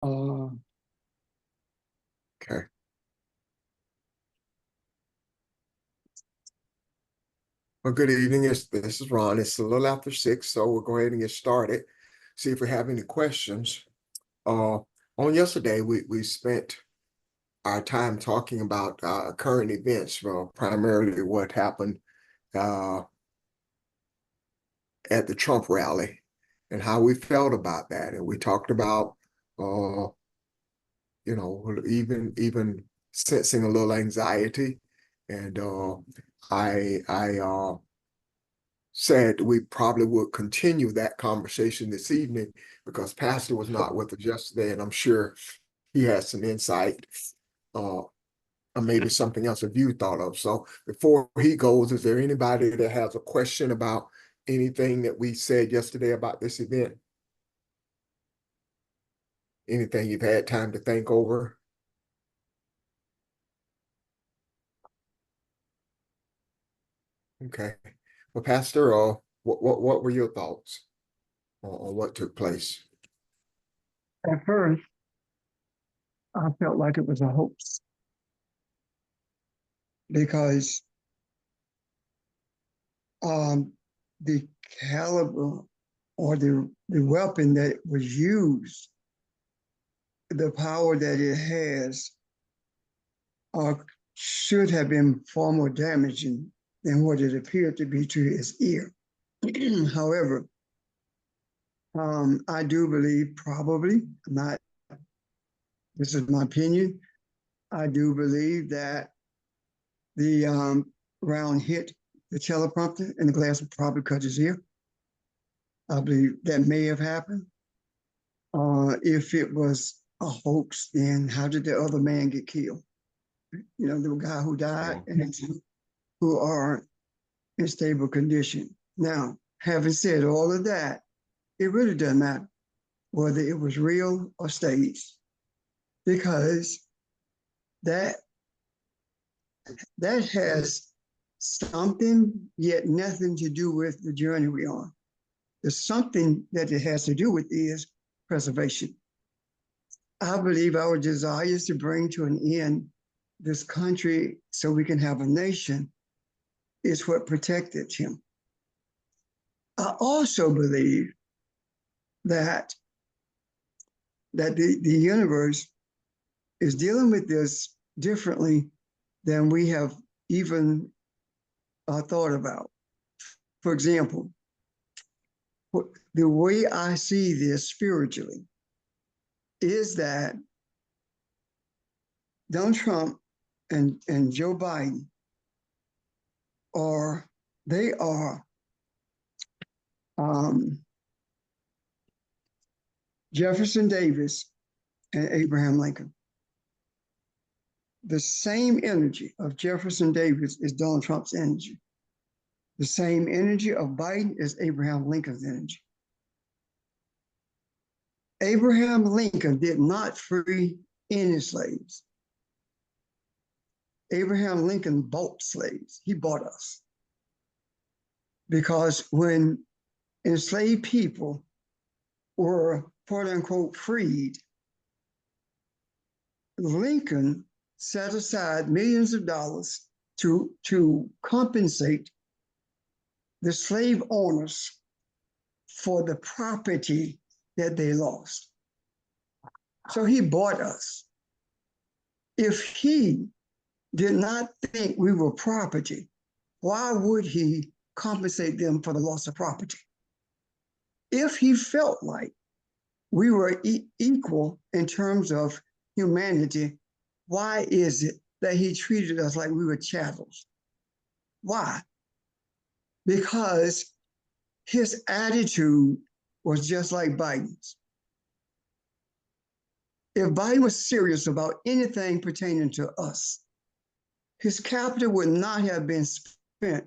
Uh, Okay. Well, good evening. This is Ron. It's a little after 6, so we'll go ahead and get started. See if we have any questions. Uh, on yesterday, we spent our time talking about current events, well, primarily what happened uh, at the Trump rally and how we felt about that. And we talked about, uh, even sensing a little anxiety. And I said we probably would continue that conversation this evening because Pastor was not with us yesterday, and I'm sure he has some insight uh, or maybe something else that you thought of. So before he goes, is there anybody that has a question about anything that we said yesterday about this event? Anything you've had time to think over? Okay. Well, Pastor, what were your thoughts on what took place? at first, I felt like it was a hoax because um, the caliber or the weapon that was used, the power that it has, uh, should have been far more damaging than what it appeared to be to his ear. However, I do believe probably, not, this is my opinion, I do believe that the round hit the teleprompter and the glass would probably cut his ear. I believe that may have happened. If it was a hoax, then how did the other man get killed? You know, the guy who died Yeah. and the two who are in stable condition. Now, having said all of that, it really doesn't matter whether it was real or staged, because that that has something yet nothing to do with the journey we're on. There's something that it has to do with is preservation. I believe our desire is to bring to an end this country so we can have a nation is what protected him. I also believe that the universe is dealing with this differently than we have even thought about. For example, the way I see this spiritually is that Donald Trump and Joe Biden are they are um, Jefferson Davis and Abraham Lincoln. The same energy of Jefferson Davis is Donald Trump's energy. The same energy of Biden is Abraham Lincoln's energy. Abraham Lincoln did not free any slaves. Abraham Lincoln bought slaves. He bought us. Because when enslaved people were quote unquote freed, Lincoln set aside millions of dollars to compensate the slave owners for the property that they lost. So he bought us. If he did not think we were property, why would he compensate them for the loss of property? If he felt like we were equal in terms of humanity, why is it that he treated us like we were chattels? Why? Because his attitude was just like Biden's. If Biden was serious about anything pertaining to us, his capital would not have been spent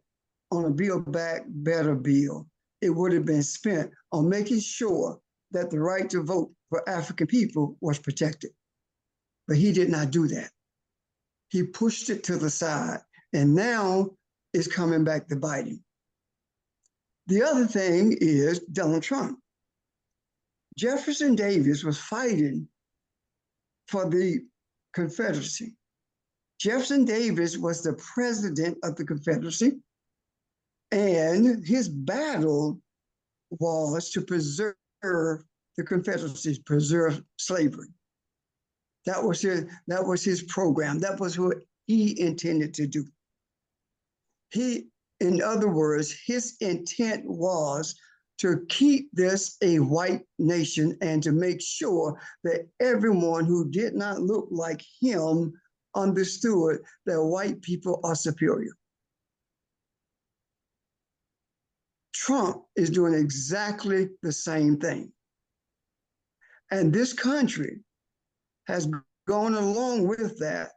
on a Build Back Better bill. It would have been spent on making sure that the right to vote for African people was protected. But he did not do that. He pushed it to the side, and now it's coming back to Biden. The other thing is Donald Trump. Jefferson Davis was fighting for the Confederacy. Jefferson Davis was the president of the Confederacy, and his battle was to preserve the Confederacy, preserve slavery. That was his program. That was what he intended to do. In other words, his intent was to keep this a white nation and to make sure that everyone who did not look like him understood that white people are superior. Trump is doing exactly the same thing. And this country has gone along with that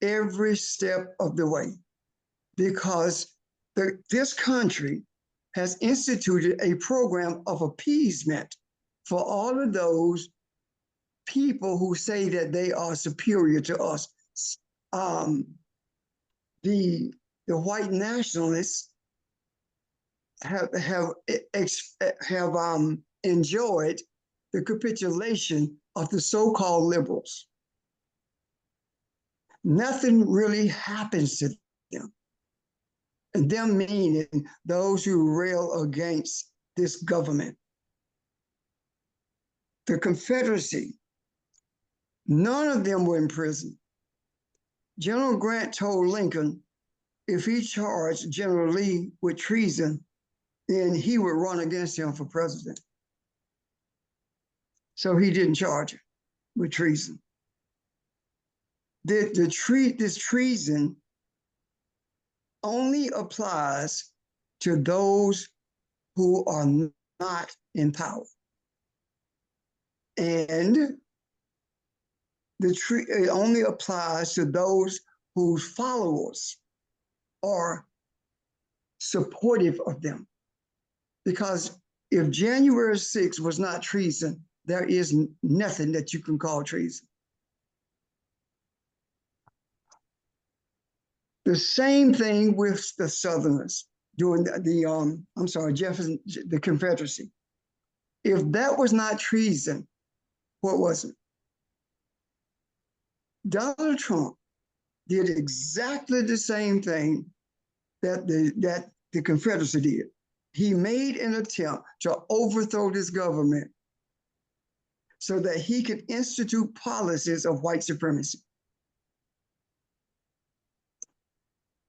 every step of the way, because this country has instituted a program of appeasement for all of those people who say that they are superior to us. The white nationalists have enjoyed the capitulation of the so-called liberals. Nothing really happens to them. And them meaning those who rail against this government. The Confederacy, none of them were in prison. General Grant told Lincoln if he charged General Lee with treason, then he would run against him for president. So he didn't charge him with treason. This treason only applies to those who are not in power. And it only applies to those whose followers are supportive of them. Because if January 6th was not treason, there is nothing that you can call treason. The same thing with the Southerners during the Confederacy. If that was not treason, what was it? Donald Trump did exactly the same thing that the Confederacy did. He made an attempt to overthrow this government so that he could institute policies of white supremacy.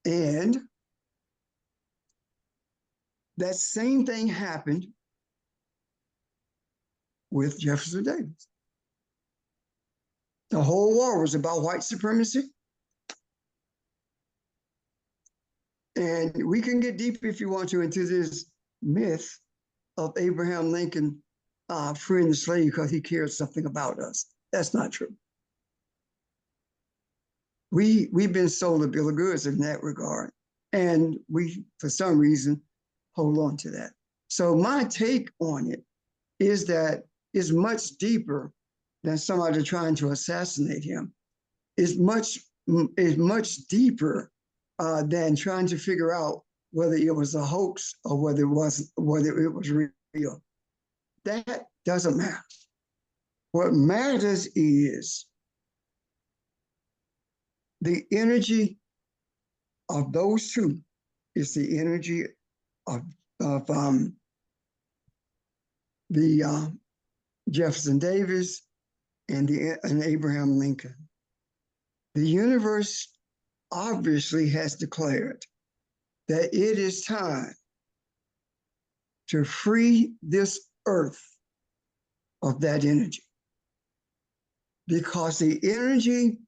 And that same thing happened with Jefferson Davis. The whole war was about white supremacy. And we can get deep if you want to into this myth of Abraham Lincoln freeing the slave because he cared something about us. That's not true. We've been sold a bill of goods in that regard. And we, for some reason, hold on to that. So my take on it is that it's much deeper than somebody trying to assassinate him. It's much deeper than trying to figure out whether it was a hoax or whether it was real. That doesn't matter. What matters is the energy of those two is the energy of Jefferson Davis and Abraham Lincoln. The universe obviously has declared that it is time to free this earth of that energy, because the energy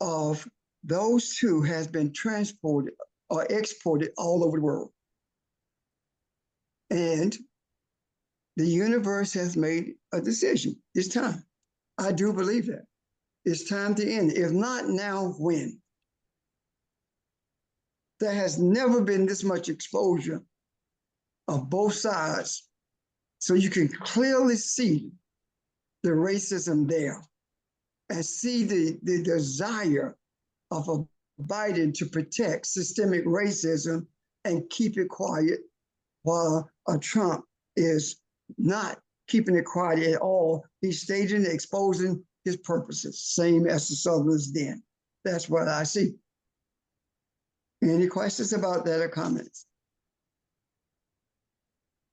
of those two has been transported or exported all over the world. And the universe has made a decision. It's time. I do believe that. It's time to end. If not now, when? There has never been this much exposure of both sides, so you can clearly see the racism there and see the desire of Biden to protect systemic racism and keep it quiet, while Trump is not keeping it quiet at all. He's staging, exposing his purposes, same as the Southerners did. That's what I see. Any questions about that or comments?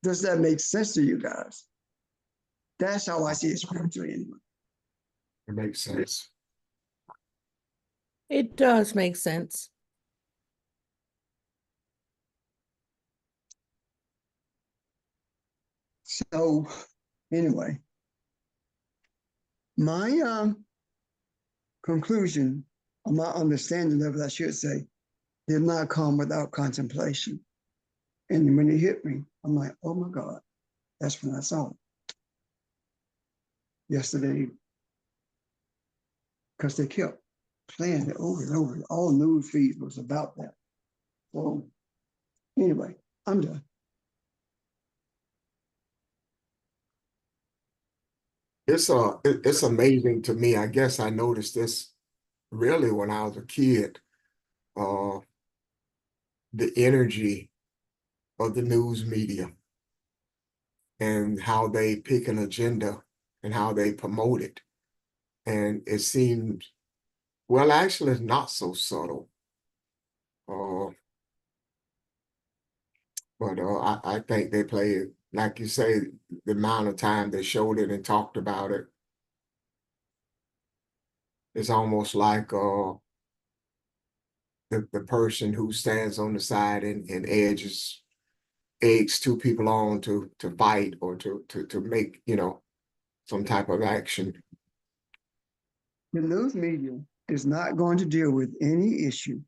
Does that make sense to you guys? That's how I see it spiritually anyway. It makes sense. It does make sense. So anyway, my conclusion, or my understanding of it, I should say, did not come without contemplation. And when it hit me, I'm like, oh my God, that's when I saw it. Yesterday, because they kept playing it over and over. All news feeds was about that. So anyway, I'm done. It's amazing to me. I guess I noticed this really when I was a kid. The energy of the news media and how they pick an agenda and how they promote it. And it seems, well, actually, it's not so subtle. But I think they play it, like you say, the amount of time they showed it and talked about it. It's almost like the person who stands on the side and eggs two people on to fight or to make, some type of action. The news media is not going to deal with any issue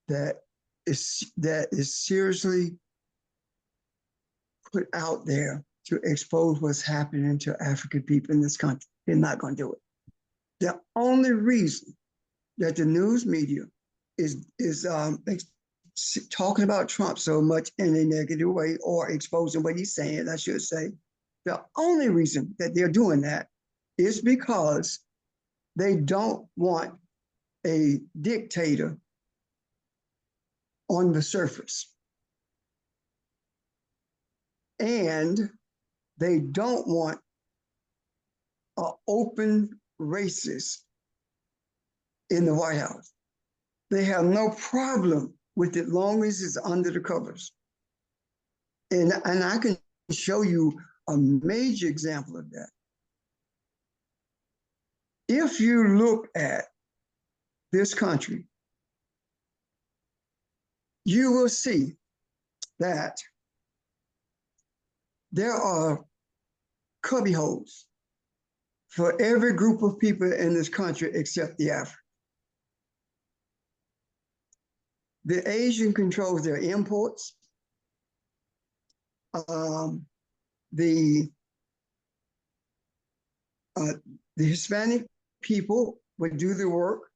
that is seriously put out there to expose what's happening to African people in this country. They're not going to do it. The only reason that the news media is talking about Trump so much in a negative way or exposing what he's saying, I should say, the only reason that they're doing that is because they don't want a dictator on the surface. And they don't want an open racist in the White House. They have no problem with it long as it's under the covers. And I can show you a major example of that. If you look at this country, you will see that there are cubby holes for every group of people in this country except the African. The Asian controls their imports. The Hispanic people would do the work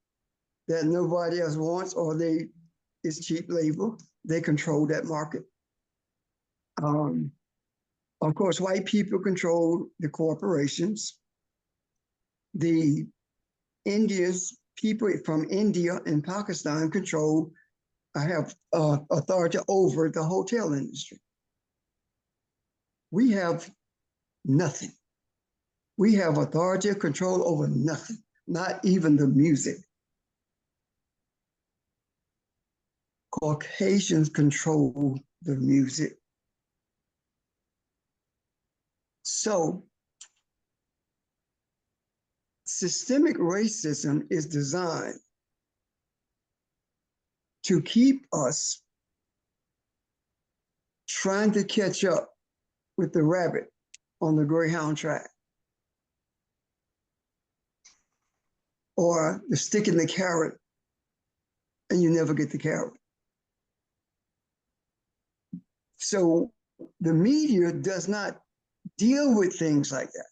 that nobody else wants, or it's cheap labor. They control that market. Of course, white people control the corporations. The people from India and Pakistan have authority over the hotel industry. We have nothing. We have authority or control over nothing, not even the music. Caucasians control the music. So, systemic racism is designed to keep us trying to catch up with the rabbit on the Greyhound track, or the stick in the carrot and you never get the carrot. So the media does not deal with things like that.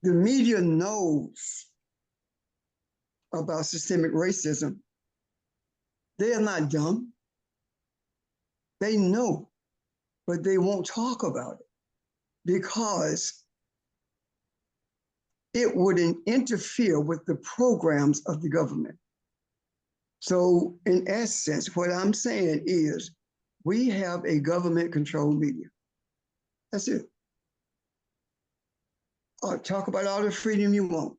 The media knows about systemic racism. They are not dumb. They know, but they won't talk about it because it wouldn't interfere with the programs of the government. So in essence, what I'm saying is we have a government-controlled media. That's it. talk about all the freedom you want.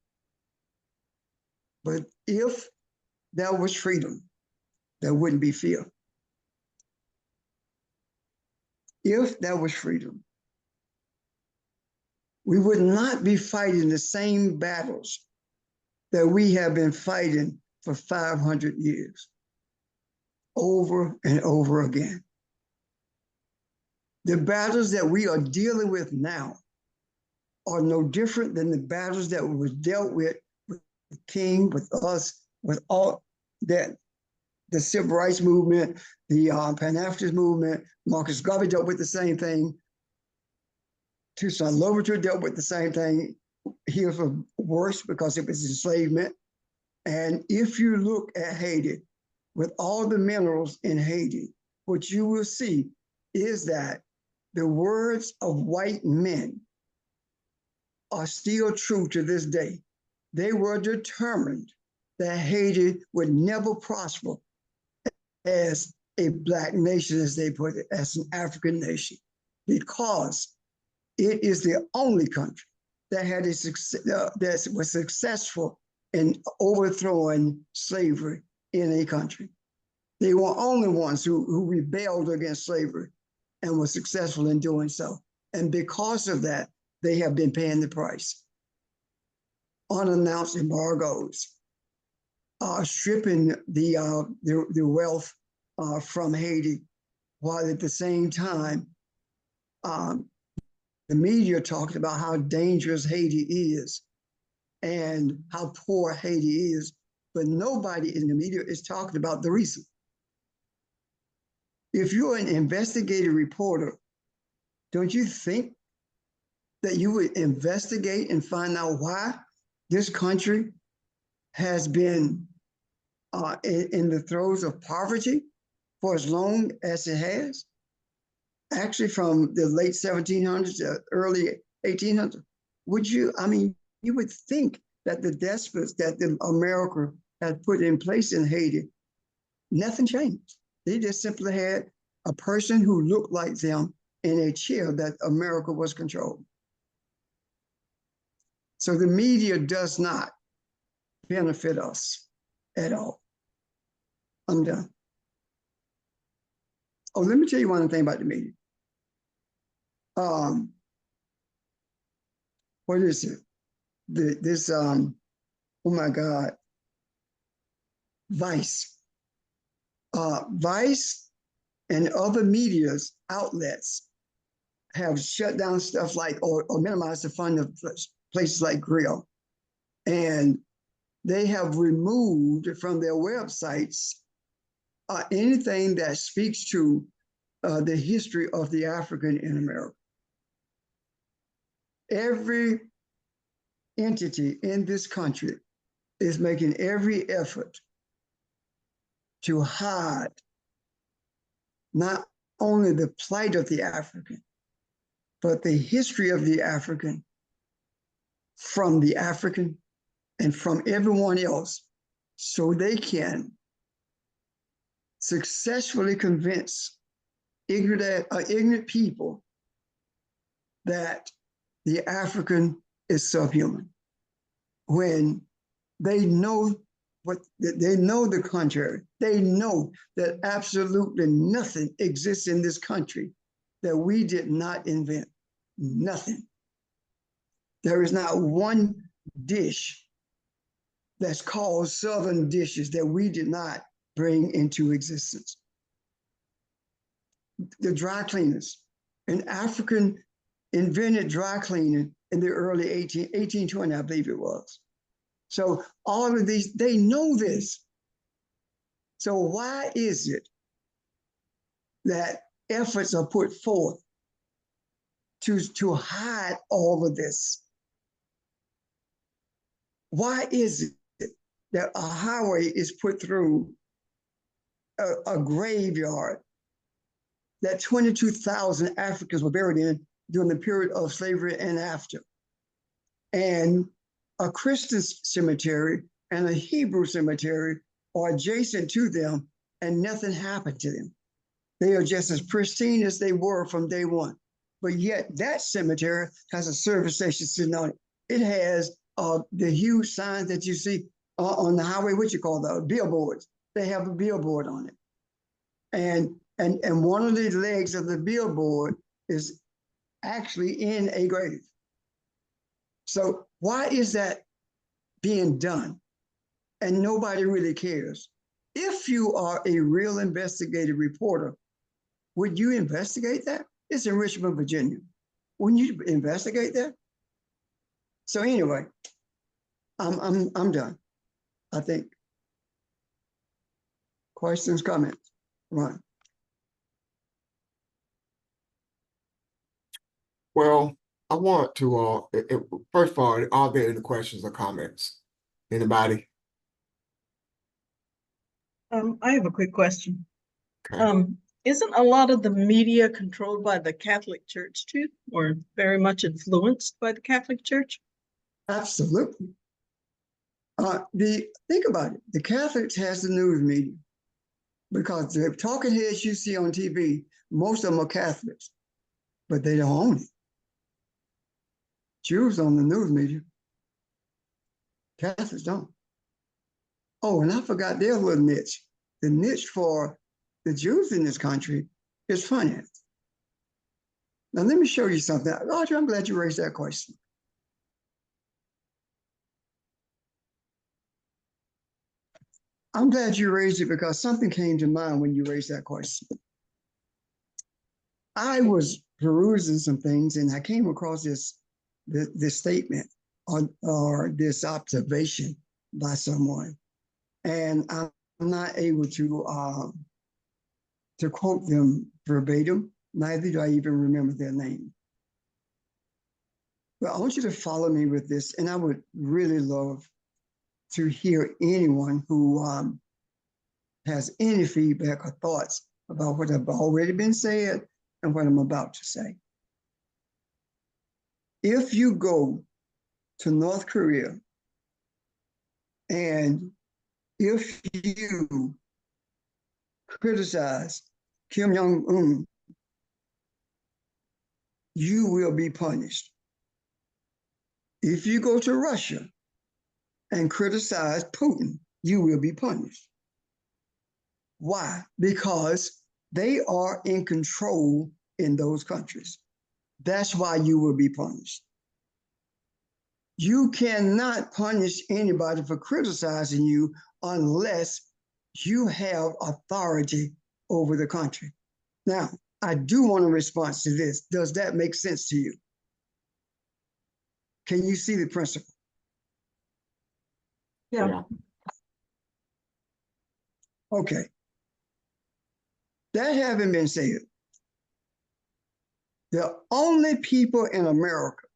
But if there was freedom, there wouldn't be fear. If there was freedom, we would not be fighting the same battles that we have been fighting for 500 years, over and over again. The battles that we are dealing with now are no different than the battles that were dealt with King, with us, with all that, the civil rights movement, the Pan-Africanist movement. Marcus Garvey dealt with the same thing. Toussaint Louverture dealt with the same thing. He was worse because it was enslavement. And if you look at Haiti, with all the minerals in Haiti, what you will see is that the words of white men are still true to this day. They were determined that Haiti would never prosper as a Black nation, as they put it, as an African nation, because it is the only country that had a success, that was successful in overthrowing slavery in a country. They were only ones who rebelled against slavery and were successful in doing so. And because of that, they have been paying the price. Unannounced embargoes, stripping the wealth from Haiti, while at the same time, the media talked about how dangerous Haiti is and how poor Haiti is, but nobody in the media is talking about the reason. If you're an investigative reporter, don't you think that you would investigate and find out why this country has been in the throes of poverty for as long as it has? Actually, from the late 1700s to early 1800s. Would you, I mean, you would think that the despots that America had put in place in Haiti, nothing changed. They just simply had a person who looked like them in a chair that America was controlling. So the media does not benefit us at all. I'm done. Oh, let me tell you one thing about the media. What is it? Oh my God, Vice. Vice and other media's outlets have shut down stuff like, or minimized the fund of places like Grill. And they have removed from their websites anything that speaks to the history of the African in America. Every entity in this country is making every effort to hide not only the plight of the African, but the history of the African from the African and from everyone else, so they can successfully convince ignorant people that the African is subhuman, when they know they know the contrary. They know that absolutely nothing exists in this country that we did not invent. Nothing. There is not one dish that's called Southern dishes that we did not bring into existence. The dry cleaners, an African invented dry cleaning in the early 1820, I believe it was. So all of these, they know this. So why is it that efforts are put forth to hide all of this? Why is it that a highway is put through a graveyard that 22,000 Africans were buried in during the period of slavery and after, and a Christian cemetery and a Hebrew cemetery are adjacent to them, and nothing happened to them? They are just as pristine as they were from day one. But yet that cemetery has a service station sitting on it. it has the huge signs that you see on the highway, what you call the billboards. They have a billboard on it. And one of the legs of the billboard is actually in a grave. So why is that being done? And nobody really cares. If you are a real investigative reporter, would you investigate that? It's in Richmond, Virginia. Wouldn't you investigate that? So anyway, I'm done. I think. Questions, comments? Ron. Well, I want to, first of all, are there any questions or comments? Anybody? I have a quick question. Okay. Isn't a lot of the media controlled by the Catholic Church too, or very much influenced by the Catholic Church? Absolutely. Think about it. The Catholics has the news media because the talking heads you see on TV, most of them are Catholics, but they don't own it. Jews own the news media. Catholics don't. Oh, and I forgot their little niche. The niche for the Jews in this country is finance. Now, let me show you something. Audrey, I'm glad you raised that question. I'm glad you raised it because something came to mind when you raised that question. I was perusing some things and I came across this statement or this observation by someone, and I'm not able to quote them verbatim. Neither do I even remember their name. But I want you to follow me with this, and I would really love to hear anyone who has any feedback or thoughts about what have already been said and what I'm about to say. If you go to North Korea and if you criticize Kim Jong-un, you will be punished. If you go to Russia and criticize Putin, you will be punished. Why? Because they are in control in those countries. That's why you will be punished. You cannot punish anybody for criticizing you unless you have authority over the country. Now, I do want a response to this. Does that make sense to you? Can you see the principle? Yeah. Okay. That having been said, the only people in America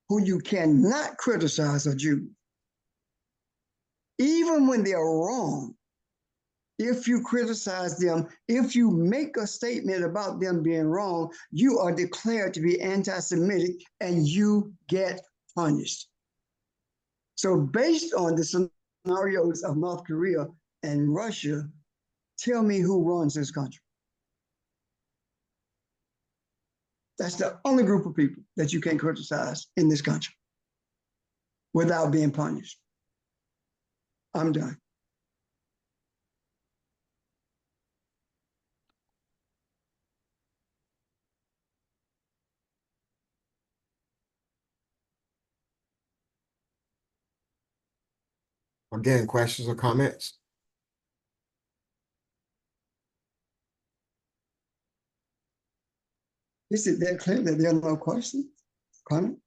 who you cannot criticize are Jews. Even when they're wrong, if you criticize them, if you make a statement about them being wrong, you are declared to be anti-Semitic and you get punished. So based on the scenarios of North Korea and Russia, tell me who runs this country. That's the only group of people that you can criticize in this country without being punished. I'm done. Again, questions or comments? Is it that clear that there are no questions, comment,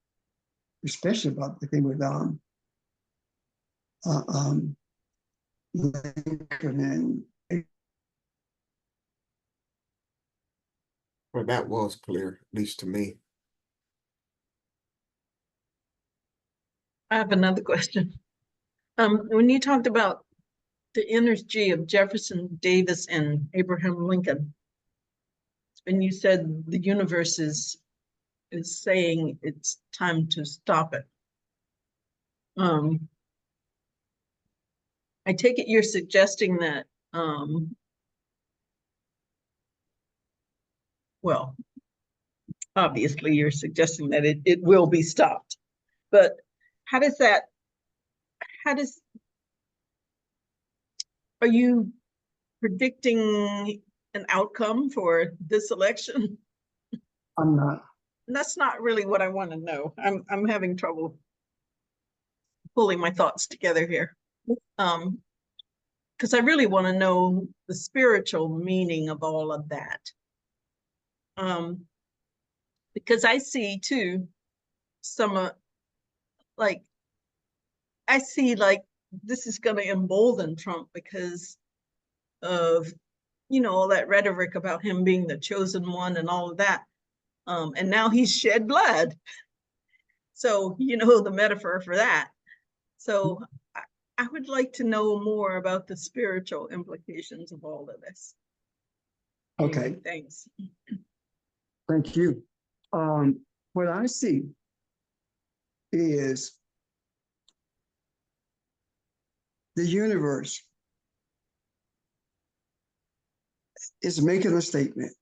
especially about the thing with Lincoln and Well, that was clear, at least to me. I have another question. When you talked about the energy of Jefferson Davis and Abraham Lincoln, and you said the universe is saying it's time to stop it. I take it you're suggesting that, well, obviously you're suggesting that it will be stopped, but how does that, how does, are you predicting an outcome for this election? I'm not. That's not really what I want to know. I'm having trouble pulling my thoughts together here. Because I really want to know the spiritual meaning of all of that. Because I see too some like I see like this is going to embolden Trump because of all that rhetoric about him being the chosen one and all of that. And now he's shed blood. So the metaphor for that. So I would like to know more about the spiritual implications of all of this. Okay. Anyway, thanks. Thank you. What I see is the universe is making a statement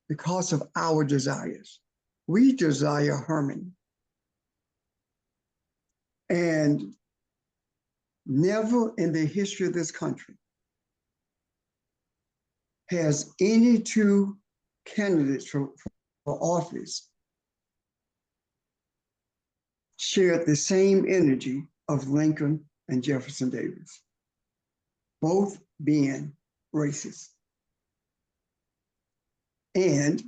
because of our desires. We desire harmony. And never in the history of this country has any two candidates for office shared the same energy of Lincoln and Jefferson Davis, both being racist. And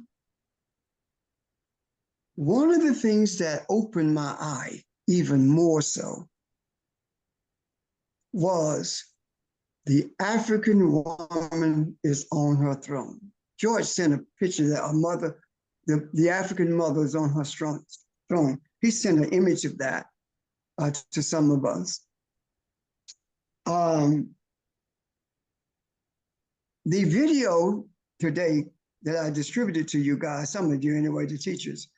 one of the things that opened my eye even more so was the African woman is on her throne. George sent a picture that a mother, the African mother is on her throne. He sent an image of that to some of us. The video today that I distributed to you guys, some of you anyway, the teachers,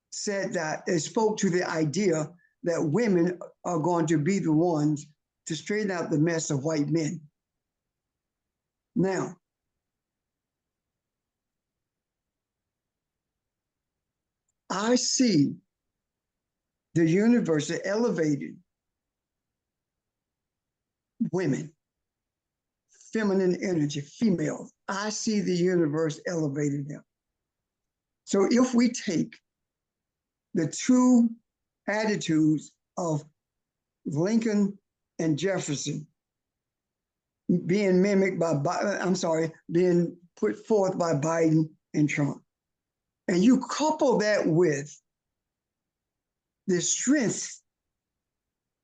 said that it spoke to the idea that women are going to be the ones to straighten out the mess of white men. Now, I see the universe elevated women, feminine energy, females. I see the universe elevating them. So if we take the two attitudes of Lincoln and Jefferson being mimicked being put forth by Biden and Trump, and you couple that with the strength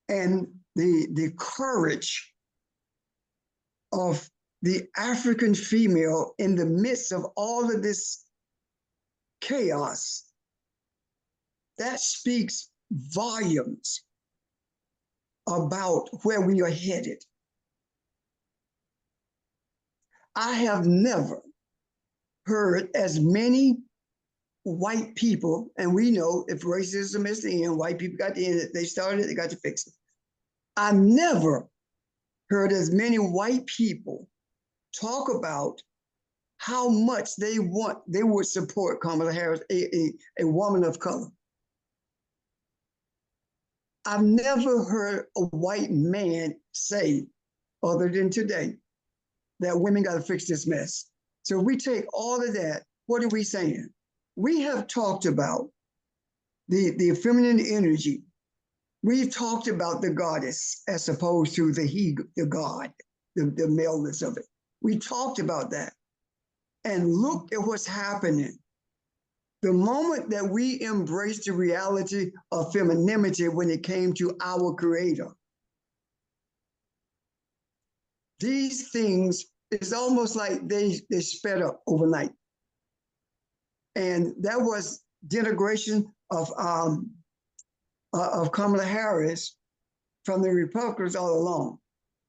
and the courage of the African female in the midst of all of this chaos, that speaks volumes about where we are headed. I have never heard as many white people, and we know if racism is the end, white people got the end, they started it, they got to fix it. I've never heard as many white people talk about how much they would support Kamala Harris, a woman of color. I've never heard a white man say, other than today, that women got to fix this mess. So we take all of that, what are we saying? We have talked about the feminine energy. We've talked about the goddess as opposed to the god, the maleness of it. We talked about that. And look at what's happening. The moment that we embraced the reality of femininity when it came to our creator, these things, it's almost like they sped up overnight. And that was denigration of Kamala Harris from the Republicans all along.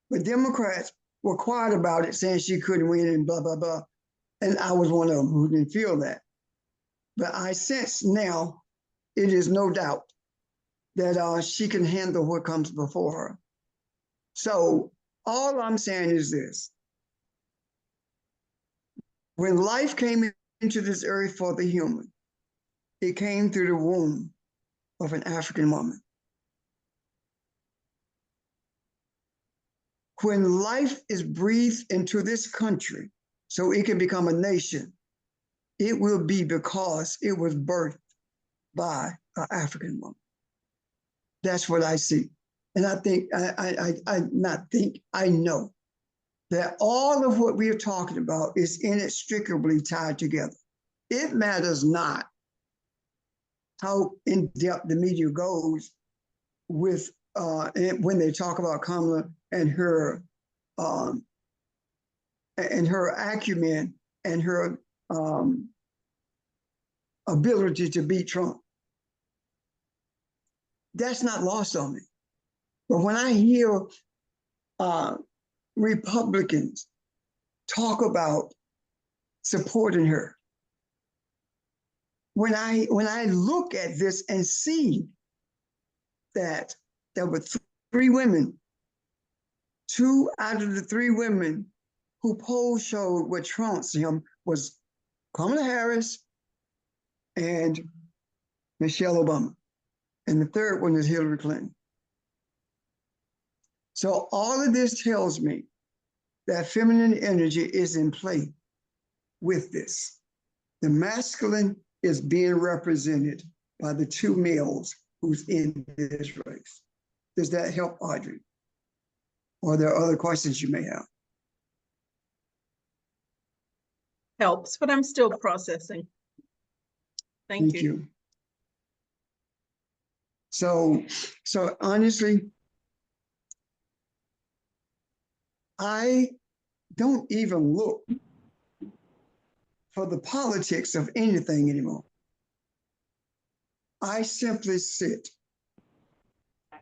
But Democrats were quiet about it, saying she couldn't win and blah, blah, blah. And I was one of them who didn't feel that. But I sense now, it is no doubt that she can handle what comes before her. So all I'm saying is this. When life came into this earth for the human, it came through the womb of an African woman. when life is breathed into this country so it can become a nation, it will be because it was birthed by an African woman. That's what I see. And I think, I know that all of what we are talking about is inextricably tied together. It matters not how in depth the media goes with when they talk about Kamala and her acumen and her ability to beat Trump. That's not lost on me. But when I hear Republicans talk about supporting her, when I look at this and see that there were three women, 2 out of the 3 women who polls showed what trounced him was Kamala Harris and Michelle Obama. And the third one is Hillary Clinton. So all of this tells me that feminine energy is in play with this. The masculine is being represented by the 2 males who's in this race. Does that help, Audrey? Or are there other questions you may have? Helps, but I'm still processing. Thank you. So honestly, I don't even look for the politics of anything anymore. I simply sit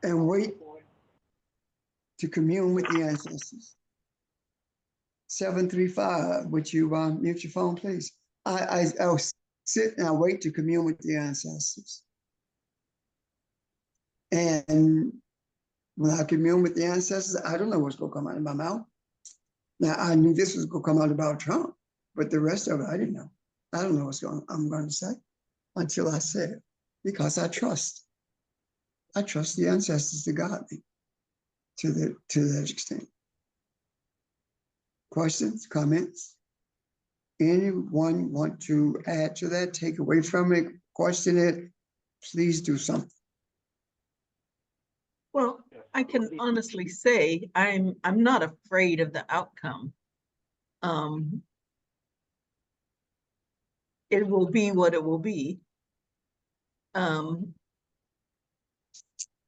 and wait to commune with the ancestors. 735, would you mute your phone, please? I'll sit and I wait to commune with the ancestors. And when I commune with the ancestors, I don't know what's going to come out of my mouth. Now, I knew this was going to come out about Trump, but the rest of it, I didn't know. I don't know I'm going to say until I say it, because I trust. I trust the ancestors to guide me to that extent. Questions, comments? Anyone want to add to that, take away from it, question it? Please do something. Well, I can honestly say I'm not afraid of the outcome. It will be what it will be.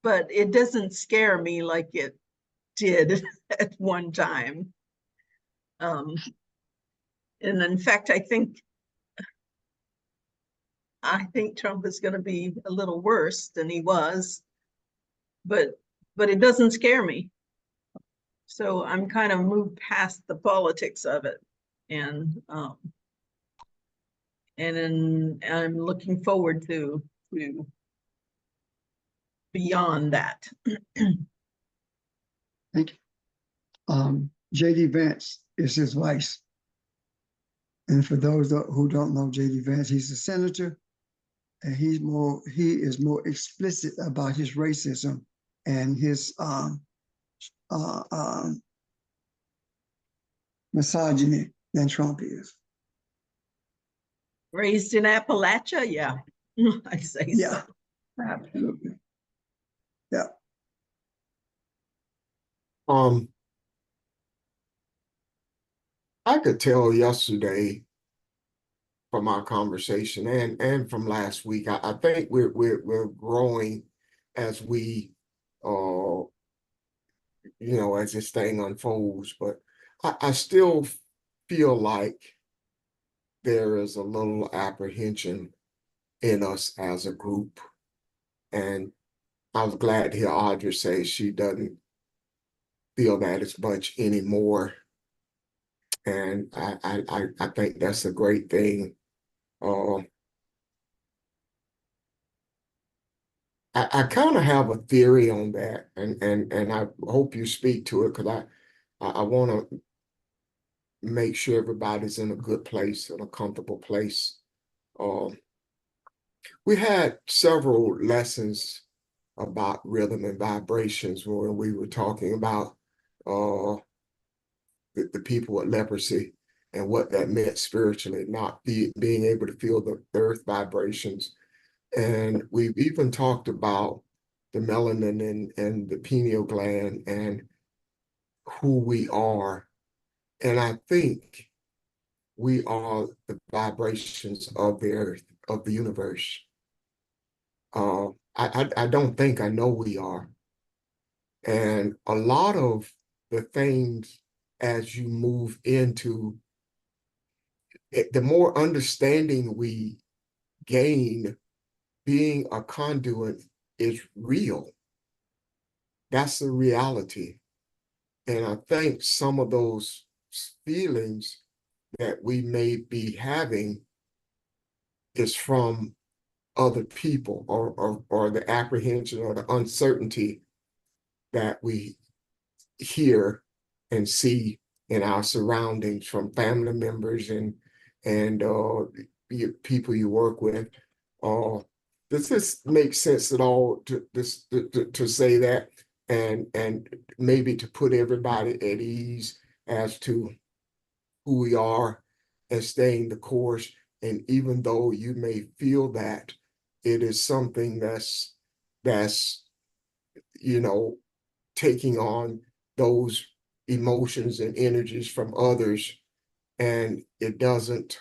But it doesn't scare me like it did at one time. And in fact, I think Trump is going to be a little worse than he was, but it doesn't scare me. So I'm kind of moved past the politics of it, and I'm looking forward to beyond that. Thank you. J.D. Vance is his vice. And for those who don't know J.D. Vance, he's a senator, and he is more explicit about his racism and his misogyny than Trump is. Raised in Appalachia, yeah, I say Yeah, so. absolutely. Yeah. I could tell yesterday from our conversation and from last week, I think we're growing as we as this thing unfolds, but I still feel like there is a little apprehension in us as a group. And I was glad to hear Audrey say she doesn't feel that as much anymore. And I think that's a great thing. I kind of have a theory on that, and I hope you speak to it, because I want to make sure everybody's in a good place, in a comfortable place. We had several lessons about rhythm and vibrations when we were talking about the people with leprosy and what that meant spiritually, not being able to feel the earth vibrations. And we've even talked about the melanin and the pineal gland and who we are. And I think we are the vibrations of the earth, of the universe. I don't think I know we are. And a lot of the things as you move into it, the more understanding we gain, being a conduit is real. That's the reality. And I think some of those feelings that we may be having is from other people or the apprehension or the uncertainty that we hear and see in our surroundings from family members and people you work with. Does this make sense at all to say that and maybe to put everybody at ease as to who we are and staying the course? And even though you may feel that it is something that's you know taking on those emotions and energies from others, and it doesn't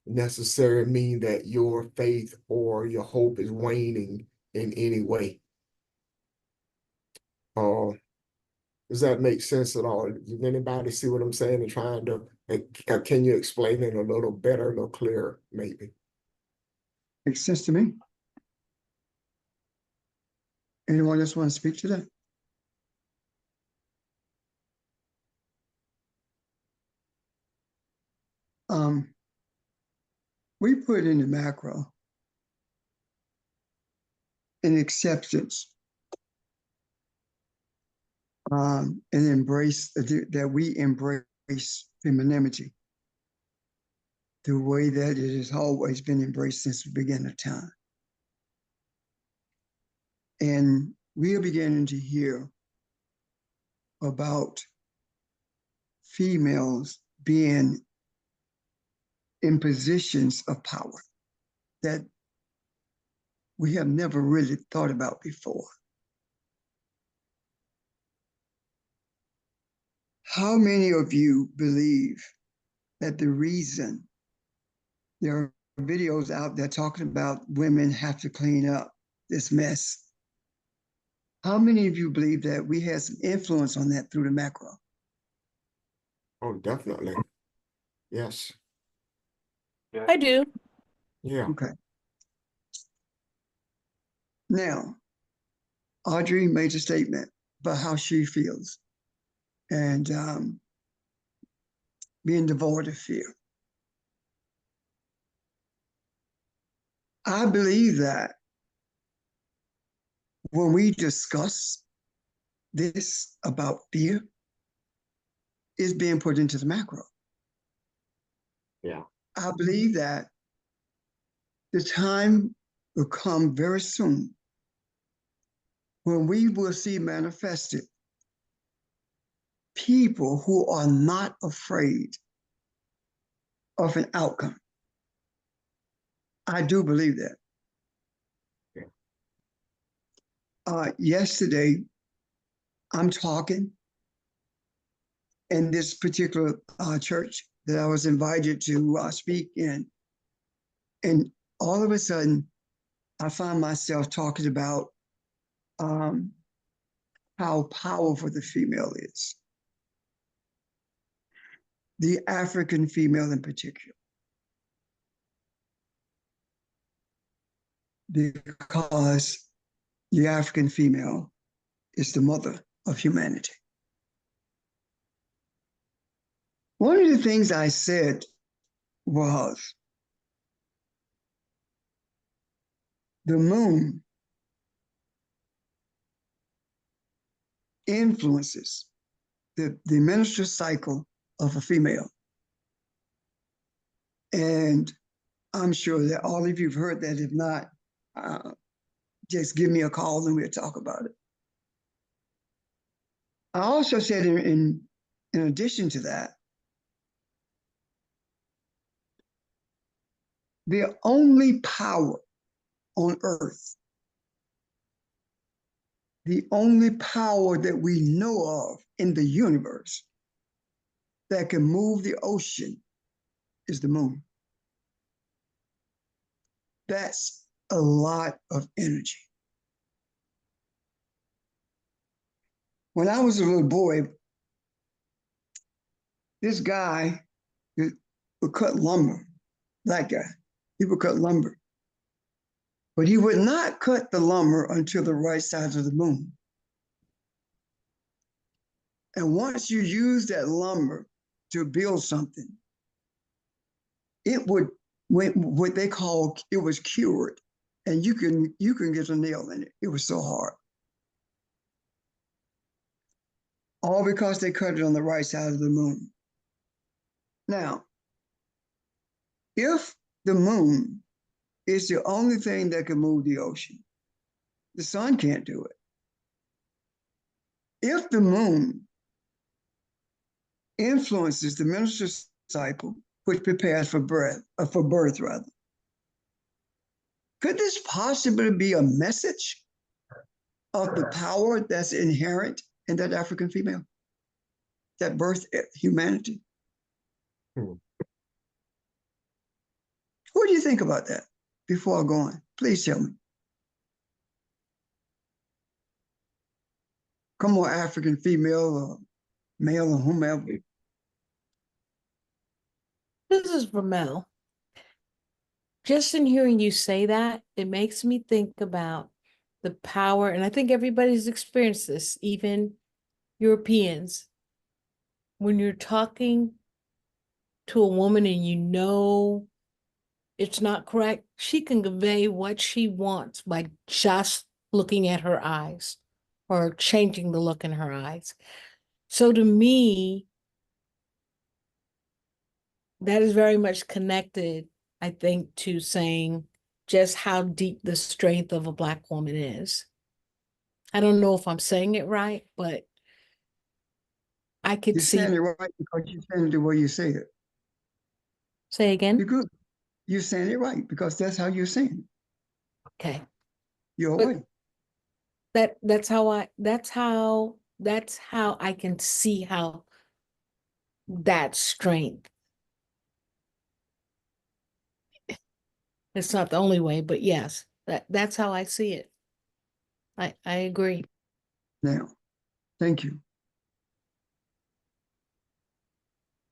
necessarily mean that your faith or your hope is waning in any way. Uh, does that make sense at all? Does anybody see what I'm saying and trying to, can you explain it a little better, a little clearer, maybe? Makes sense to me. Anyone else want to speak to that? We put in the macro an acceptance and embrace that we embrace femininity the way that it has always been embraced since the beginning of time. And we are beginning to hear about females being in positions of power that we have never really thought about before. How many of you believe that the reason there are videos out there talking about women have to clean up this mess? How many of you believe that we had some influence on that through the macro? Oh, definitely. Yes. I do. Yeah. Okay. Now, Audrey made a statement about how she feels and being devoid of fear. I believe that when we discuss this about fear, it's being put into the macro. Yeah. I believe that the time will come very soon when we will see manifested people who are not afraid of an outcome. I do believe that. Yeah. Yesterday, I'm talking in this particular church that I was invited to speak in. And all of a sudden, I find myself talking about how powerful the female is, the African female in particular, because the African female is the mother of humanity. One of the things I said was the moon influences the menstrual cycle of a female. And I'm sure that all of you have heard that. If not, just give me a call and we'll talk about it. I also said in addition to that, the only power on earth, the only power that we know of in the universe that can move the ocean is the moon. That's a lot of energy. When I was a little boy, this guy would cut lumber, black guy, he would cut lumber. But he would not cut the lumber until the right side of the moon. And once you use that lumber to build something, it would, what they call, it was cured. And you can get a nail in it. It was so hard. All because they cut it on the right side of the moon. Now, if the moon is the only thing that can move the ocean, the sun can't do it. If the moon influences the menstrual cycle, which prepares for birth, rather, could this possibly be a message of the power that's inherent in that African female that birthed humanity? Hmm. What do you think about that before I go on? Please tell me. Come on, African female or male or whomever. This is for Mel. Just in hearing you say that, it makes me think about the power, and I think everybody's experienced this, even Europeans. When you're talking to a woman and you know it's not correct, she can convey what she wants by just looking at her eyes or changing the look in her eyes. So to me, that is very much connected, I think, to saying just how deep the strength of a Black woman is. I don't know if I'm saying it right, but I could You're see. saying it right because you're saying it the way you say it. Say You're again? good. You're saying it right because that's how you're saying it. Okay. You're But right. that's how I can see how that strength. It's not the only way, but yes, that's how I see it. I agree. Now, thank you.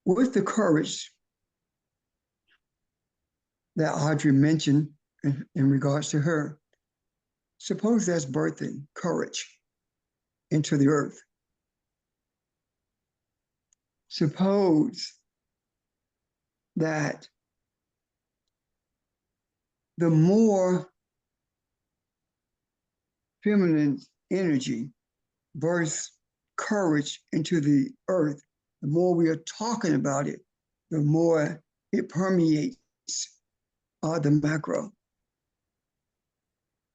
With the courage that Audrey mentioned in regards to her, suppose that's birthing courage into the earth. Suppose that the more feminine energy births courage into the earth, the more we are talking about it, the more it permeates the macro.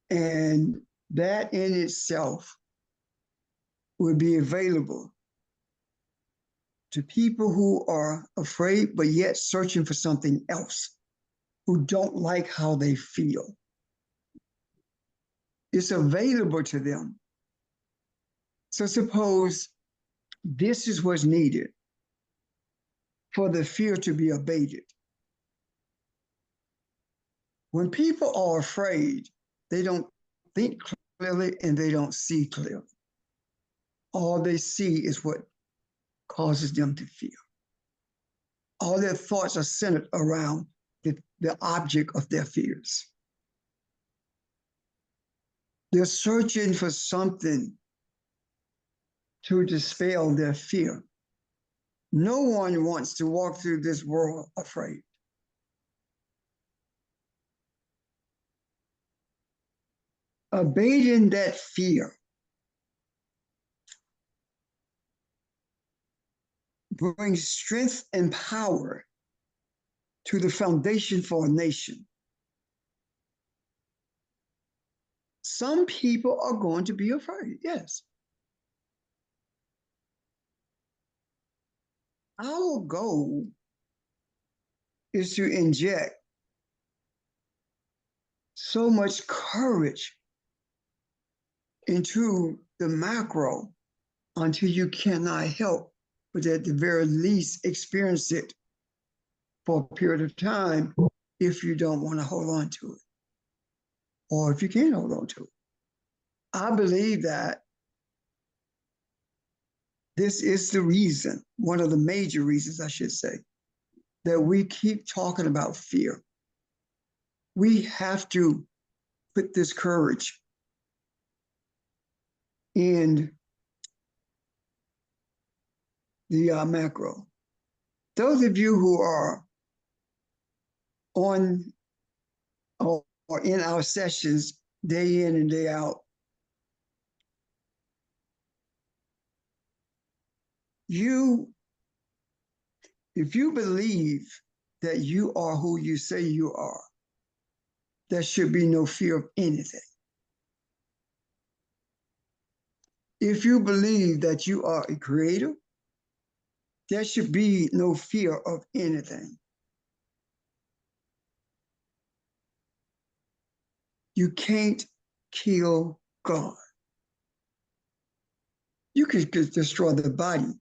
And that in itself would be available to people who are afraid, but yet searching for something else, who don't like how they feel. It's available to them. So suppose this is what's needed for the fear to be abated. When people are afraid, they don't think clearly and they don't see clearly. All they see is what causes them to fear. All their thoughts are centered around the object of their fears. They're searching for something to dispel their fear. No one wants to walk through this world afraid. Abating that fear brings strength and power to the foundation for a nation. Some people are going to be afraid, yes. our goal is to inject so much courage into the macro until you cannot help but at the very least experience it for a period of time if you don't want to hold on to it or if you can't hold on to it. I believe that this is the reason, one of the major reasons, I should say, that we keep talking about fear. We have to put this courage in the macro. Those of you who are on or in our sessions day in and day out, if you believe that you are who you say you are, there should be no fear of anything. If you believe that you are a creator, there should be no fear of anything. You can't kill God. You could destroy the body,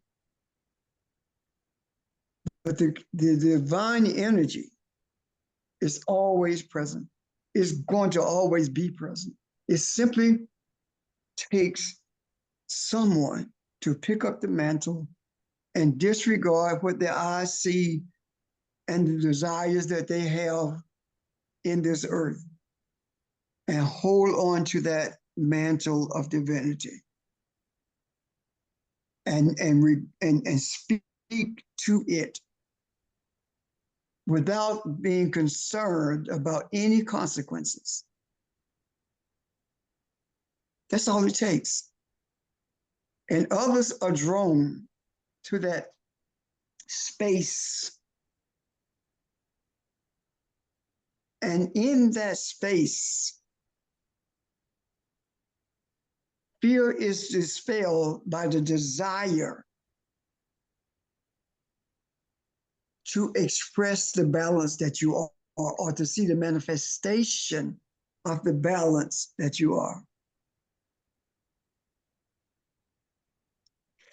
but the divine energy is always present. It's going to always be present. It simply takes someone to pick up the mantle and disregard what their eyes see and the desires that they have in this earth and hold on to that mantle of divinity and speak to it without being concerned about any consequences. That's all it takes. And others are drawn to that space. And in that space, fear is dispelled by the desire to express the balance that you are, or to see the manifestation of the balance that you are.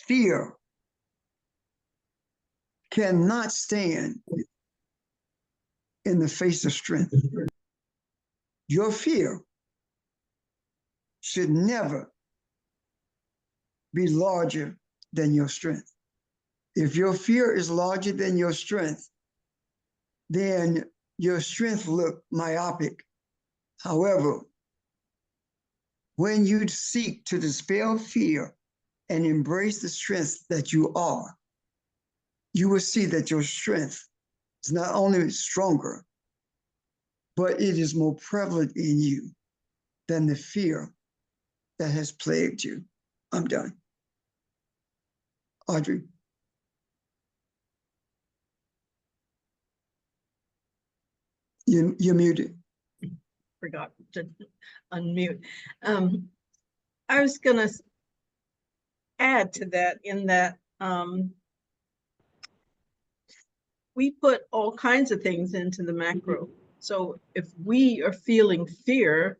Fear cannot stand in the face of strength. Your fear should never be larger than your strength. If your fear is larger than your strength, then your strength look myopic. However, when you seek to dispel fear and embrace the strength that you are, you will see that your strength is not only stronger, but it is more prevalent in you than the fear that has plagued you. I'm done. Audrey. You're muted. Forgot to unmute. I was gonna add to that in that we put all kinds of things into the macro. So if we are feeling fear,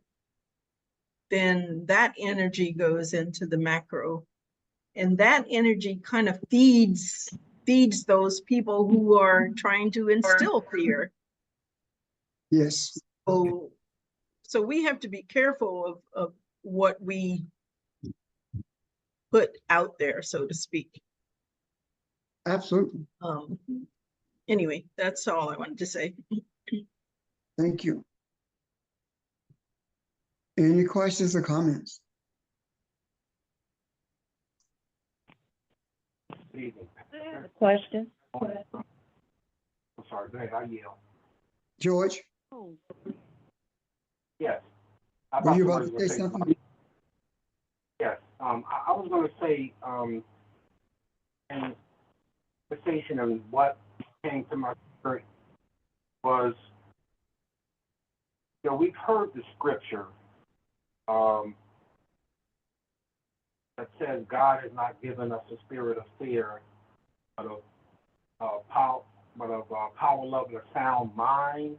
then that energy goes into the macro. And that energy kind of feeds those people who are trying to instill fear. Yes. So we have to be careful of what we put out there, so to speak. Absolutely. Anyway, that's all I wanted to say. Thank you. Any questions or comments? Question. I'm sorry, go ahead, I yield. George, Yes. I were thought you about somebody to was say saying something? Yes, I was gonna say, in conversation and what came to my spirit was, we've heard the scripture, that says God has not given us a spirit of fear, but of power, love, and a sound mind.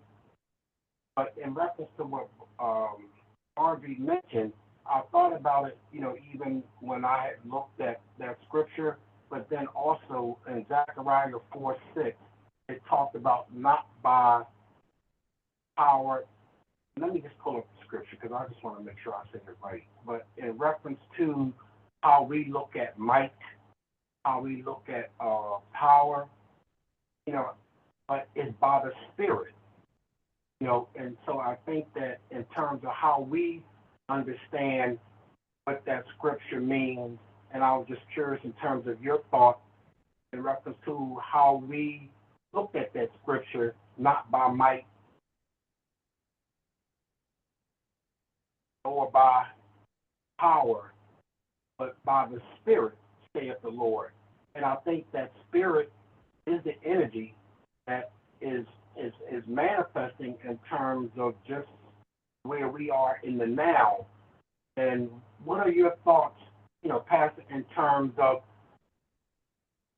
But in reference to what Harvey mentioned, I thought about it, even when I had looked at that scripture, but then also in Zechariah 4:6, it talked about not by power. Let me just pull up the scripture because I just want to make sure I say it right. But in reference to how we look at might, how we look at power, but it's by the Spirit. And so I think that in terms of how we understand what that scripture means, and I was just curious in terms of your thought in reference to how we look at that scripture, not by might or by power, but by the Spirit, saith the Lord. And I think that Spirit is the energy that is manifesting in terms of just where we are in the now. And what are your thoughts, Pastor, in terms of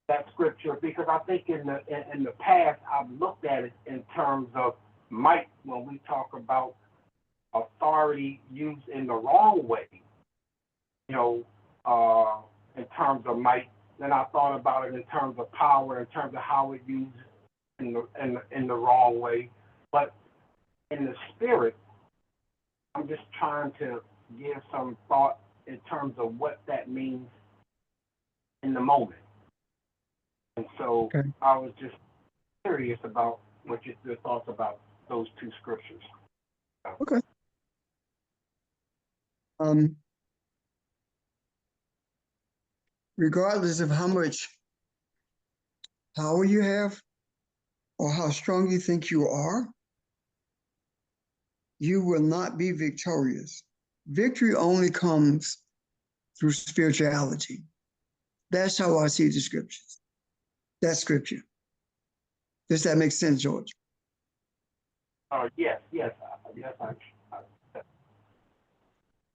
that scripture? Because I think in the past I've looked at it in terms of might when we talk about authority used in the wrong way, in terms of might. Then I thought about it in terms of power, in terms of how it used in the wrong way. But in the Spirit, I'm just trying to give some thought in terms of what that means in the moment. And so Okay. I was just curious about what your thoughts about those two scriptures. Okay. Um, Regardless of how much power you have or how strong you think you are, you will not be victorious. Victory only comes through spirituality. That's how I see the scriptures. That scripture. Does that make sense, George? Yes.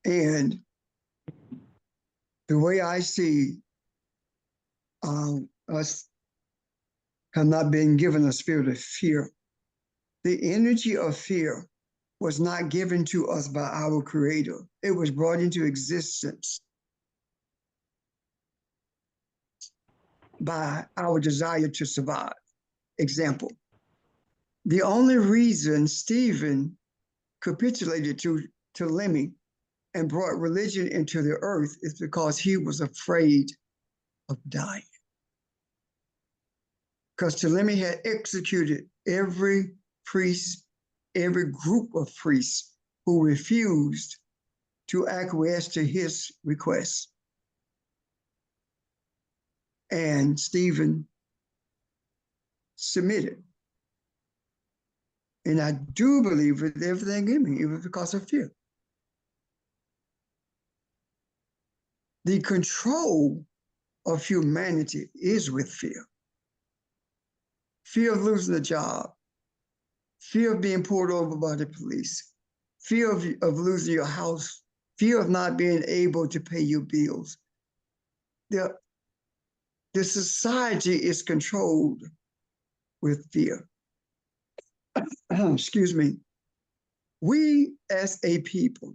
And the way I see us have not been given a spirit of fear. The energy of fear was not given to us by our Creator. It was brought into existence by our desire to survive. Example, the only reason Stephen capitulated to Lemmy and brought religion into the earth is because he was afraid of dying. Because Ptolemy had executed every priest, every group of priests who refused to acquiesce to his requests. And Stephen submitted. And I do believe with everything in me, it was because of fear. The control of humanity is with fear. Fear of losing a job, fear of being pulled over by the police, fear of losing your house, fear of not being able to pay your bills. The society is controlled with fear. Excuse me. We as a people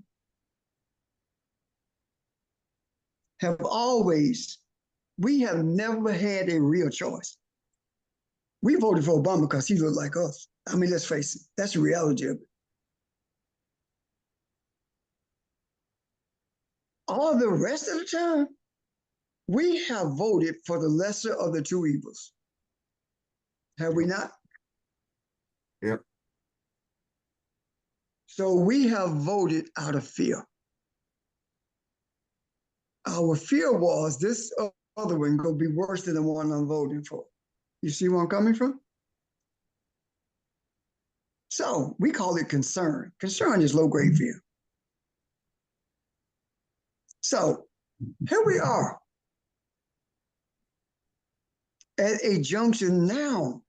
we have never had a real choice. We voted for Obama because he looked like us. I mean, let's face it, that's the reality of it. All the rest of the time, we have voted for the lesser of the two evils. Have we not? Yep. So we have voted out of fear. Our fear was this other one going to be worse than the one I'm voting for. You see where I'm coming from? So we call it concern. Concern is low-grade fear. So here we are at a junction now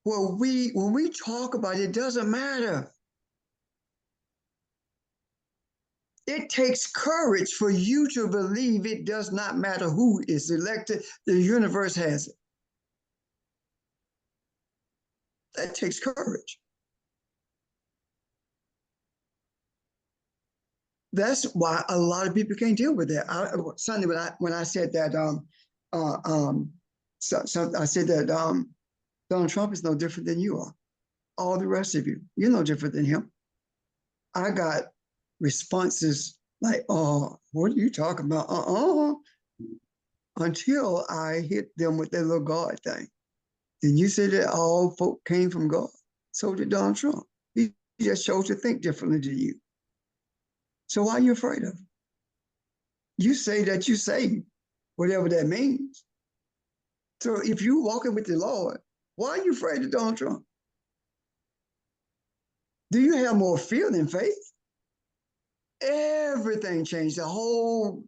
where when we talk about it, it doesn't matter It takes courage for you to believe it does not matter who is elected, the universe has it. That takes courage. That's why a lot of people can't deal with that. Sunday, when I said that, I said that Donald Trump is no different than you are. All the rest of you, you're no different than him. I got responses like, "Oh, what are you talking about?" Until I hit them with that little God thing. Then you said that all folk came from God. So did Donald Trump. He just chose to think differently than you. So why are you afraid of him? You say that you saved, whatever that means. So if you're walking with the Lord, why are you afraid of Donald Trump? Do you have more fear than faith? Everything changed. The whole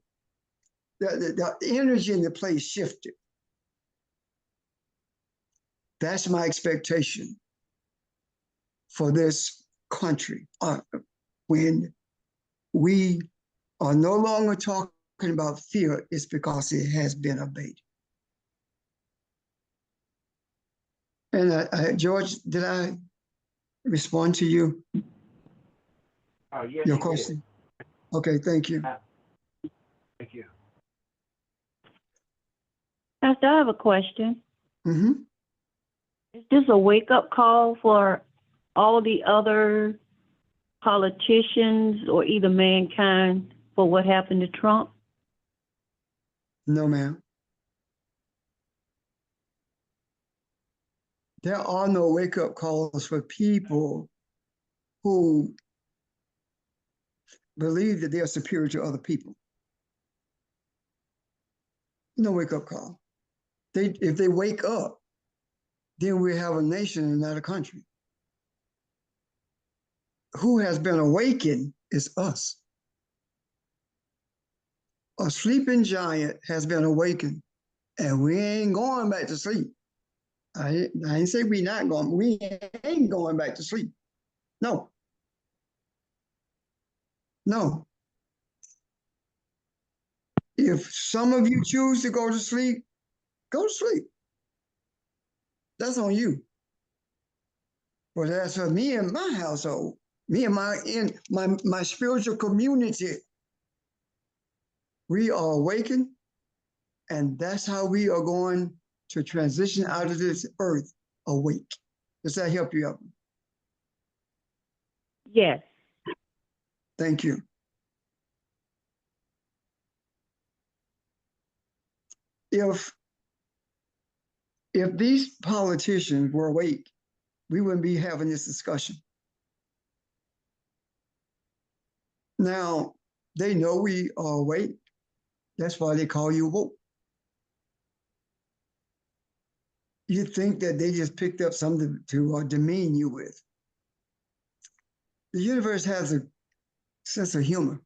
the energy in the place shifted. That's my expectation for this country. When we are no longer talking about fear, it's because it has been abated. And George, did I respond to you? Yes, Your you question? Okay, thank you. did. Thank you. Pastor, I have a question. Mm-hmm. Is this a wake-up call for all the other politicians or either mankind for what happened to Trump? No, ma'am. There are no wake-up calls for people who believe that they are superior to other people. No wake-up call. If they wake up, then we have a nation and not a country. Who has been awakened is us. A sleeping giant has been awakened, and we ain't going back to sleep. I ain't say we not going. We ain't going back to sleep. No. No. If some of you choose to go to sleep, go to sleep. That's on you. But as for me and my household, me and my spiritual community, we are awakened, and that's how we are going to transition out of this earth awake. Does that help you out? Yes. Thank you. If these politicians were awake, we wouldn't be having this discussion. Now, they know we are awake. That's why they call you woke. You think that they just picked up something to demean you with. The universe has a sense of humor.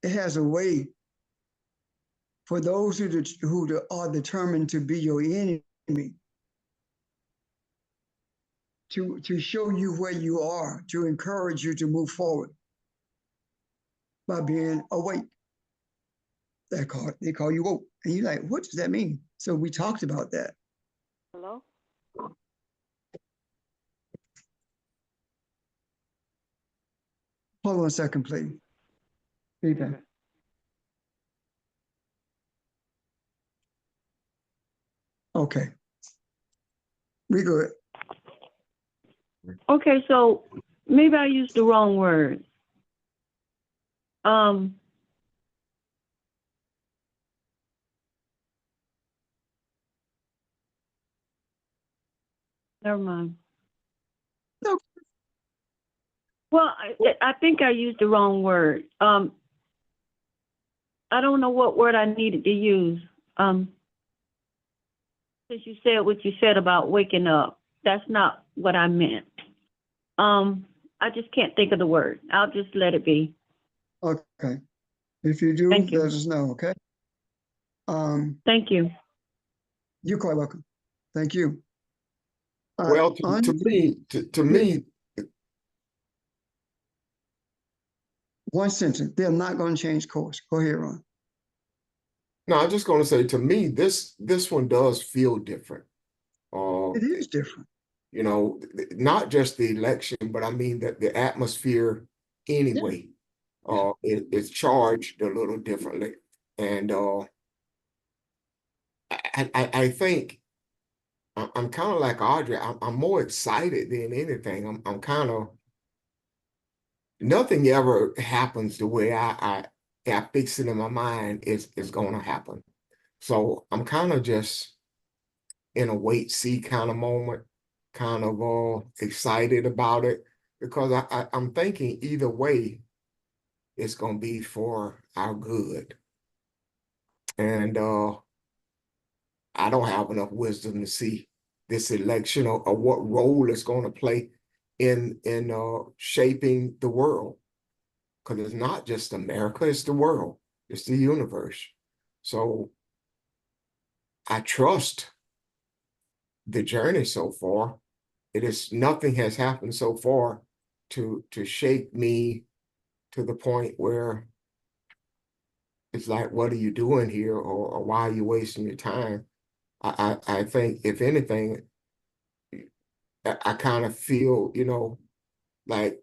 It has a way for those who are determined to be your enemy to show you where you are, to encourage you to move forward by being awake. They call you woke. And you're like, what does that mean? So we talked about that. Hello? Hold on a second, please. Feedback. Okay. We good. Okay, so maybe I used the wrong word. Never mind. No. Well, I think I used the wrong word. I don't know what word I needed to use. Since you said what you said about waking up, that's not what I meant. I just can't think of the word. I'll just let it be. Okay. If you do, Thank you. let us know, okay? Thank you. You're quite welcome. Thank you. Well, to me, One sentence, they're not going to change course. Go ahead, Ron. No, I'm just gonna say, to me, this one does feel different. It is different. You know, not just the election, but I mean that the atmosphere anyway, it's charged a little differently. And I think I'm kind of like Audrey. I'm more excited than anything. I'm kind of, nothing ever happens the way I fix it in my mind is going to happen. So I'm kind of just in a wait see kind of moment, kind of excited about it, because I'm thinking either way, it's going to be for our good. And I don't have enough wisdom to see this election or what role it's going to play in shaping the world. Because it's not just America, it's the world, it's the universe. So I trust the journey so far. Nothing has happened so far to shape me to the point where it's like, what are you doing here, or why are you wasting your time? I think, if anything, I kind of feel, like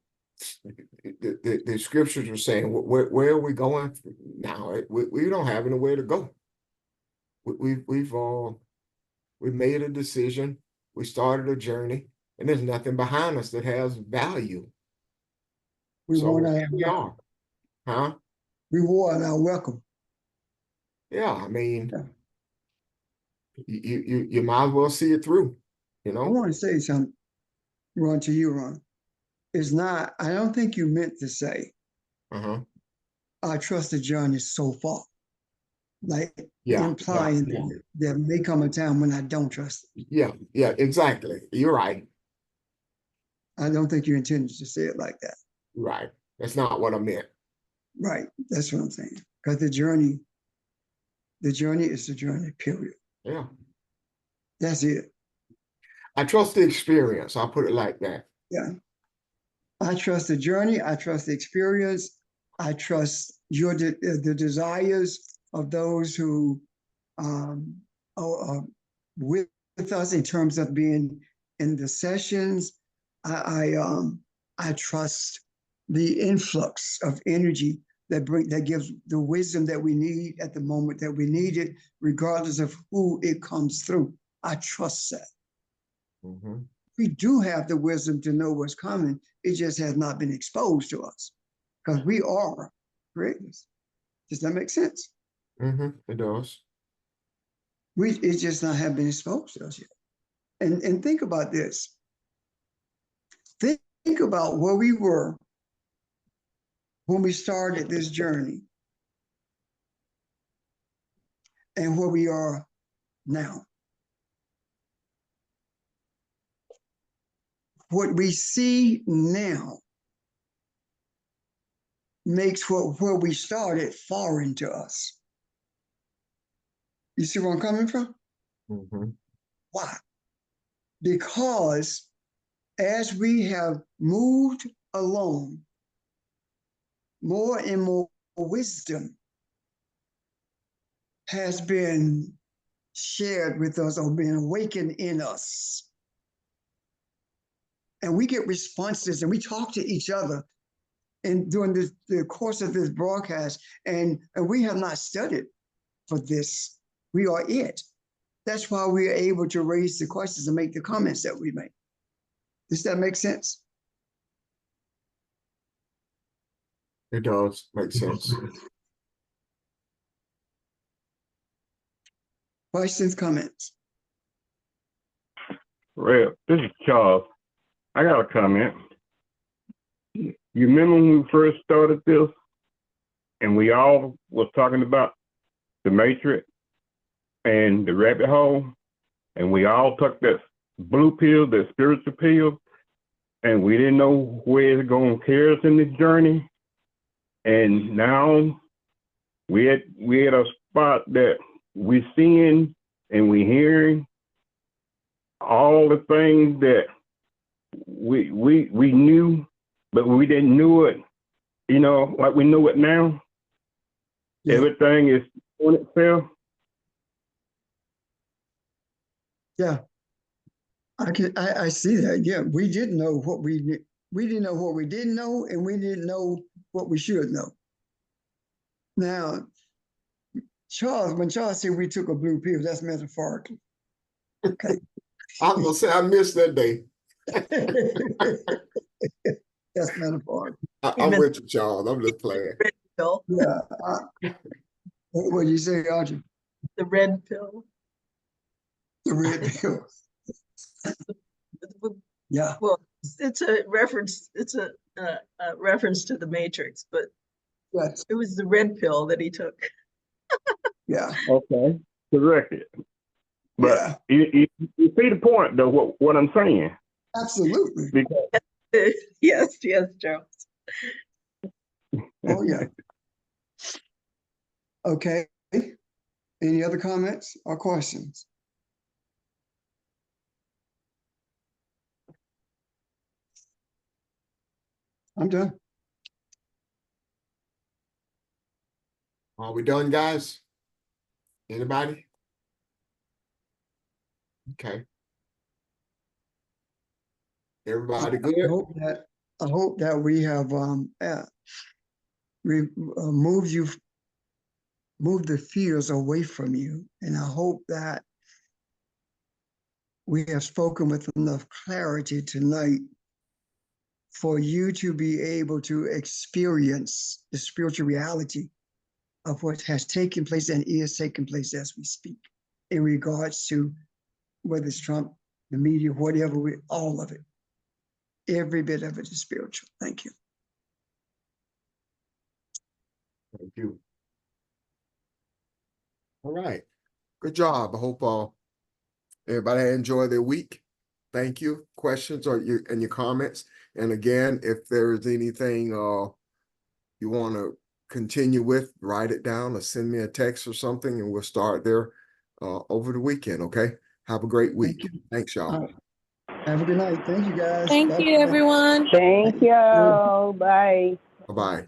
the scriptures are saying, where are we going now? We don't have anywhere to go. We've made a decision. We started a journey, and there's nothing behind us that has value. We So want our here we are, huh? reward our welcome. Yeah, I mean, Yeah. you might as well see it through, I want to say something, Ron, to you, Ron. It's not, I don't think you meant to say, Uh-huh. I trust the journey so far. Like Yeah, implying yeah, that there may come a time when I don't trust it. yeah, exactly. You're right. I don't think you intended to say it like that. Right. That's not what I meant. Right. That's what I'm saying. Because the journey is the journey, period. Yeah. That's it. I trust the experience. I'll put it like that. Yeah. I trust the journey. I trust the experience. I trust the desires of those who are with us in terms of being in the sessions. I trust the influx of energy that gives the wisdom that we need at the moment that we need it, regardless of who it comes through. I trust that. Mm-hmm. We do have the wisdom to know what's coming. It just has not been exposed to us because we are creators. Does that make sense? Mm-hmm. It does. It just not have been exposed to us yet. And think about this. Think about where we were when we started this journey and where we are now. What we see now makes where we started foreign to us. You see where I'm coming from? Mm-hmm. Why? Because as we have moved along, more and more wisdom has been shared with us or been awakened in us. And we get responses and we talk to each other and during the course of this broadcast, and we have not studied for this. We are it. That's why we are able to raise the questions and make the comments that we make. Does that make sense? It does make sense. Questions, comments? Real, this is Charles. I got a comment. You remember when we first started this and we all was talking about the matrix and the rabbit hole, and we all took that blue pill, that spiritual pill, and we didn't know where it's going to carry us in this journey. And now we at a spot that we seeing and we hearing all the things that we knew, but we didn't know it you know, like we know it now, Yeah. everything is on itself. Yeah. I see that. Yeah, we didn't know what we didn't know what we didn't know, and we didn't know what we should know. Now, when Charles said we took a blue pill, that's metaphorical. Okay. I was gonna say, I missed that day. That's metaphorical. I'm with you, Charles. I'm just playing. Pill, Yeah. What do you say, Audrey? the red pill. The red pill. Yeah. Well, it's a reference, a reference to the Matrix, but Yes. it was the red pill that he took. Yeah. Okay. Correct it. But Yeah. you see the point though, what I'm saying. Absolutely. Because Yes, Charles. Oh, yeah. Okay. Any other comments or questions? I'm done. Are we done, guys? Anybody? Okay. Everybody I good? hope that we have moved the fears away from you, and I hope that we have spoken with enough clarity tonight for you to be able to experience the spiritual reality of what has taken place and is taking place as we speak in regards to whether it's Trump, the media, whatever, all of it. Every bit of it is spiritual. Thank you. Thank you. All right. Good job. I hope everybody enjoyed their week. Thank you. Questions or your comments. And again, if there is anything you want to continue with, write it down or send me a text or something, and we'll start there over the weekend. Okay. Have a great week. Thank you. Thanks, y'all. Have a good night. Thank you, guys. Thank you, Bye-bye. everyone. Thank you. Bye. Bye-bye.